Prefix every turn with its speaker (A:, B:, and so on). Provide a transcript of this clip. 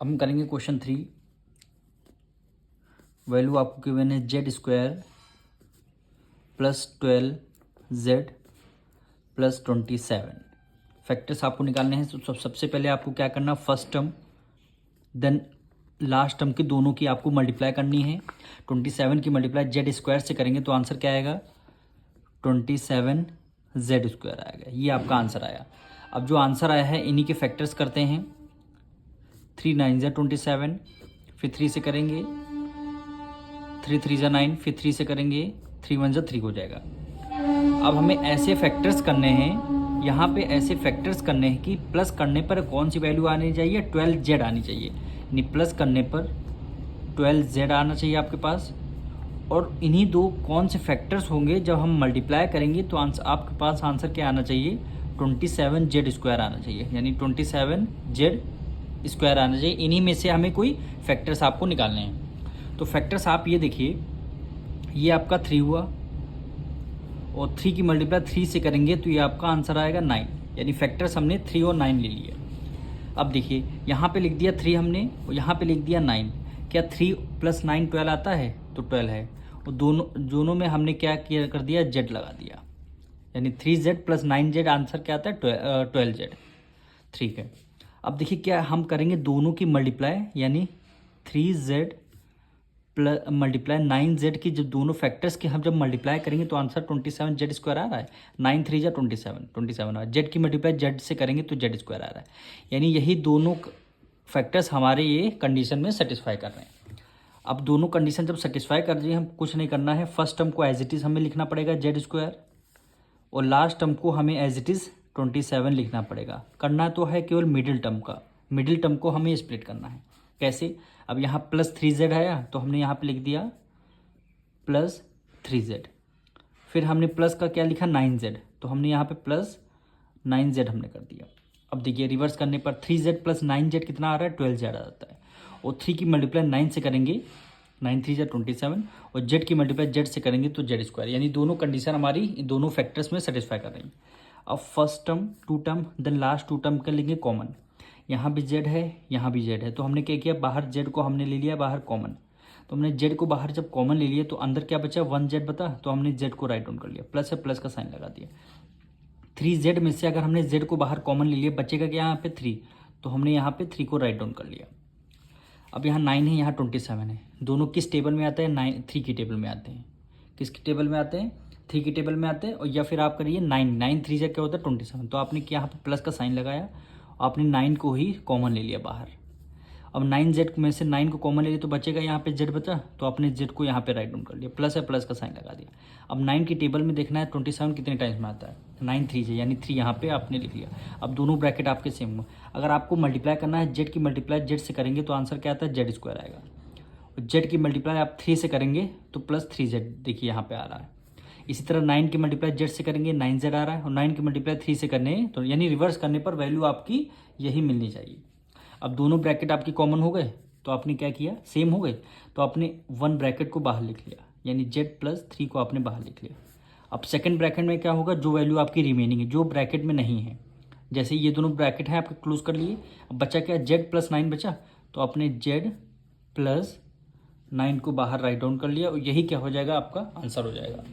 A: अब हम करेंगे क्वेश्चन 3। वैल्यू आपको गिवन है z² plus 12z plus 27। Factors आपको निकालने हैं। तो सबसे पहले आपको क्या करना, first term then last term की दोनों की आपको मल्टीप्लाई करनी है। 27 की मल्टीप्लाई z² से करेंगे तो आंसर क्या आएगा, 27z² आएगा। ये आपका आंसर आया। अब जो आंसर आया है इन्हीं के फैक्टर्स करते हैं। 3 9 ज़ा 27, फिर 3 से करेंगे, 3 3 ज़ा 9, फिर 3 से करेंगे, 3 1 ज़ा 3 हो जाएगा। अब हमें ऐसे फैक्टर्स करने हैं, यहाँ पे ऐसे फैक्टर्स करने हैं कि प्लस करने पर कौन सी वैल्यू आनी चाहिए, 12z आनी चाहिए। यानी प्लस करने पर 12z आना चाहिए आपके पास। और इन्हीं दो कौन से फैक्टर्स होंगे जब हम मल्टीप्लाई करेंगे तो आंसर आपके पास आंसर क्या आना चाहिए, 27z² आना चाहिए। यानी 27z² आना चाहिए। इन्हीं में से हमें कोई फैक्टर्स आपको निकालने हैं। तो फैक्टर्स आप ये देखिए, ये आपका 3 हुआ और 3 की मल्टीप्लाई 3 से करेंगे तो ये आपका आंसर आएगा 9। यानी फैक्टर्स हमने 3 और 9 ले लिए। अब देखिए यहाँ पे लिख दिया 3 हमने और यहाँ पे लिख दिया 9। क्या 3 + 9 12 आता है, तो 12 है। और दोनों में हमने क्या किया कर दिया, z लगा दिया। यानी 3z + 9z आंसर क्या आता है, 12z। ठीक है। अब देखिए क्या हम करेंगे, दोनों की मल्टीप्लाई, यानी 3z प्लस मल्टीप्लाई 9z की जब दोनों फैक्टर्स के हम जब मल्टीप्लाई करेंगे तो आंसर 27z² आ रहा है। 9 3 ज़ा 27 आ रहा है। z की मल्टीप्लाई z से करेंगे तो z² आ रहा है। यानी यही दोनों फैक्टर्स हमारे ये कंडीशन में सेटिस्फाई कर रहे हैं। अब दोनों कंडीशन जब सेटिस्फाई कर रही है, हम कुछ नहीं करना है। फर्स्ट टर्म को एज इट इज़ हमें लिखना पड़ेगा z² और लास्ट टर्म को हमें एज इट इज़ 27 लिखना पड़ेगा। करना तो है केवल मिडिल टर्म का, मिडिल टर्म को हमें स्प्लिट करना है। कैसे, अब यहाँ प्लस 3z आया तो हमने यहाँ पे लिख दिया प्लस 3z। फिर हमने प्लस का क्या लिखा, 9z, तो हमने यहाँ पे प्लस 9z हमने कर दिया। अब देखिए रिवर्स करने पर 3z + 9z कितना आ रहा है, 12z आ जाता है। और 3 की मल्टीप्लाई 9 से करेंगे, 9 3 ज़ा 27, और z की मल्टीप्लाई z से करेंगे तो z²। यानी दोनों कंडीशन हमारी दोनों फैक्टर्स में सेटिस्फाई कर रही हैं। अब first term 2 term then last 2 term कर लेंगे कॉमन। यहाँ भी z है, यहाँ भी z है, तो हमने क्या किया, बाहर z को हमने ले लिया बाहर कॉमन। तो हमने z को बाहर जब कॉमन ले लिया तो अंदर क्या बचा, 1z बता, तो हमने z को राइट डाउन कर लिया, प्लस है प्लस का साइन लगा दिया। 3z में से अगर हमने z को बाहर कॉमन ले लिया, बचेगा क्या यहाँ पे 3, तो हमने यहाँ पे 3 को राइट डाउन कर लिया। अब यहाँ 9 है, यहाँ 27 है। दोनों किस टेबल में आते हैं, 3 की टेबल में आते हैं। किसकी टेबल में आते हैं, 3 की टेबल में आते हैं। और या फिर आप करिए 9 3 से क्या होता है 27, तो आपने यहाँ पे प्लस का साइन लगाया, आपने 9 को ही कॉमन ले लिया बाहर। अब 9z में से 9 को कॉमन ले लिया तो बचेगा यहाँ पे z बचा, तो आपने z को यहाँ पे राइट डाउन कर लिया, प्लस है प्लस का साइन लगा दिया। अब 9 की टेबल में देखना है 27 कितने टाइम्स में आता है, 9 3 से, यानी 3 यहाँ पे आपने लिख लिया। अब दोनों ब्रैकेट आपके सेम हो। अगर आपको मल्टीप्लाई करना है, z की मल्टीप्लाई z से करेंगे तो आंसर क्या आता है, z² आएगा। और z की मल्टीप्लाई आप 3 से करेंगे तो प्लस 3z, देखिए यहाँ पे आ रहा है। इसी तरह 9 की मल्टीप्लाई z से करेंगे 9z आ रहा है, और 9 की मल्टीप्लाई 3 से करने तो यानी रिवर्स करने पर वैल्यू आपकी यही मिलनी चाहिए। अब दोनों ब्रैकेट आपकी कॉमन हो गए तो आपने क्या किया, सेम हो गए, तो आपने 1 ब्रैकेट को बाहर लिख लिया, यानी z + 3 को आपने बाहर लिख लिया। अब सेकंड ब्रैकेट में क्या होगा, जो वैल्यू आपकी रिमेनिंग है, जो ब्रैकेट में नहीं है, जैसे ये दोनों ब्रैकेट हैं आपके क्लोज कर लिए। अब बचा क्या, z + 9 बचा, तो आपने z + 9 को बाहर राइट डाउन कर लिया और यही क्या हो जाएगा, आपका आंसर हो जाएगा।